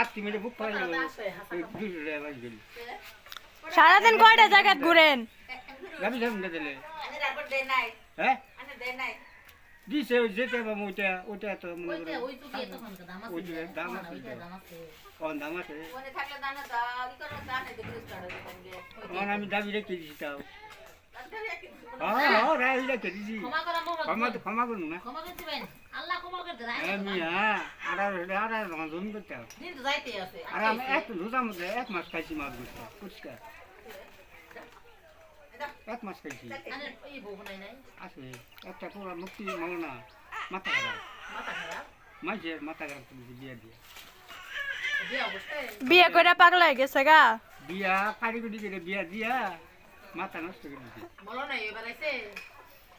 হাতি মেরে বুক পাই গেল সারাদিন কয়টা জায়গা ঘুরেন? যাবি যাবি না দিলে হ্যাঁ দিছে যেতে বাবু ওইটা ওইটা তো মনে করো ওইটা দাম আছে কোন দাম আছে আমি দাবি রেখে দিছি তাও হ্যাঁ রাই রেখে দিছি ক্ষমা করুন না আমি হ্যাঁ আর জমি করতে আর আমি এক রোজার মধ্যে 1 মাস খাইছি মাছ গুছটা পরিষ্কার 1 মাস খাইছি আছে একটা পুরা মুক্তি মানো না মাথা খারাপ মাঝে মাথা খারাপ করেছি বিয়া দিয়ে বিয়ে করে পাগলা হয়ে গেছে গা বিয়া কারিগরি করে বিয়া দিয়া মাথা নষ্ট করে দিছি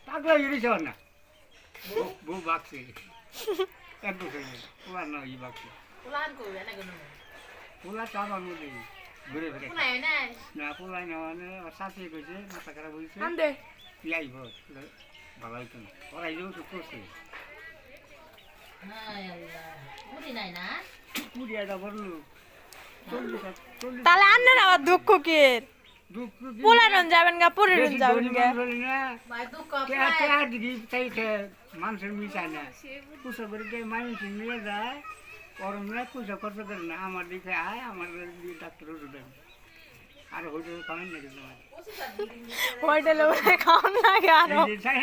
পাগলা হয়ে গেছে না বউ বাকছে 1 বছর পুরা না ই বাকছে পোলা চাবার মধ্যে ঘুরে ফিরে না পোলাই না মানে শাশি কইছে মাথা খারাপ হয়েছে ইয়াই ভালো হইতো না ওরাই যেও তো করছে মুড়ি একটা বললো তাহলে আন্নের আবার দুঃখ কি পুরান যাবেন গা পুরান যাবেন গা মানুষের মিশায় না পুষো করে মানুষ নিয়ে যায় গরম না পুষো খরচ করে না আমার দিকে আয় আমার ডাক্তার ওষুধ আর হোটেল খাওয়ান না কিন্তু হোটেলে খাওয়ান লাগে আরো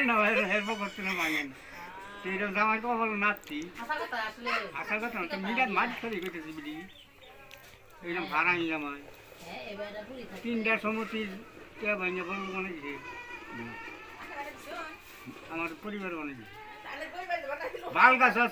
না হেল্প করতে না মাঙেন সেইরকম আমার তো বলো নাচছি আসার কথা না তো মিটার মাছ খালি করতেছি বিড়ি এইরকম ভাড়া নিয়ে আমার 3টা সমতি কে ভাঙে বলবো মনে দিছে আমার পরিবার মনে দিছে বাল গাছ আছে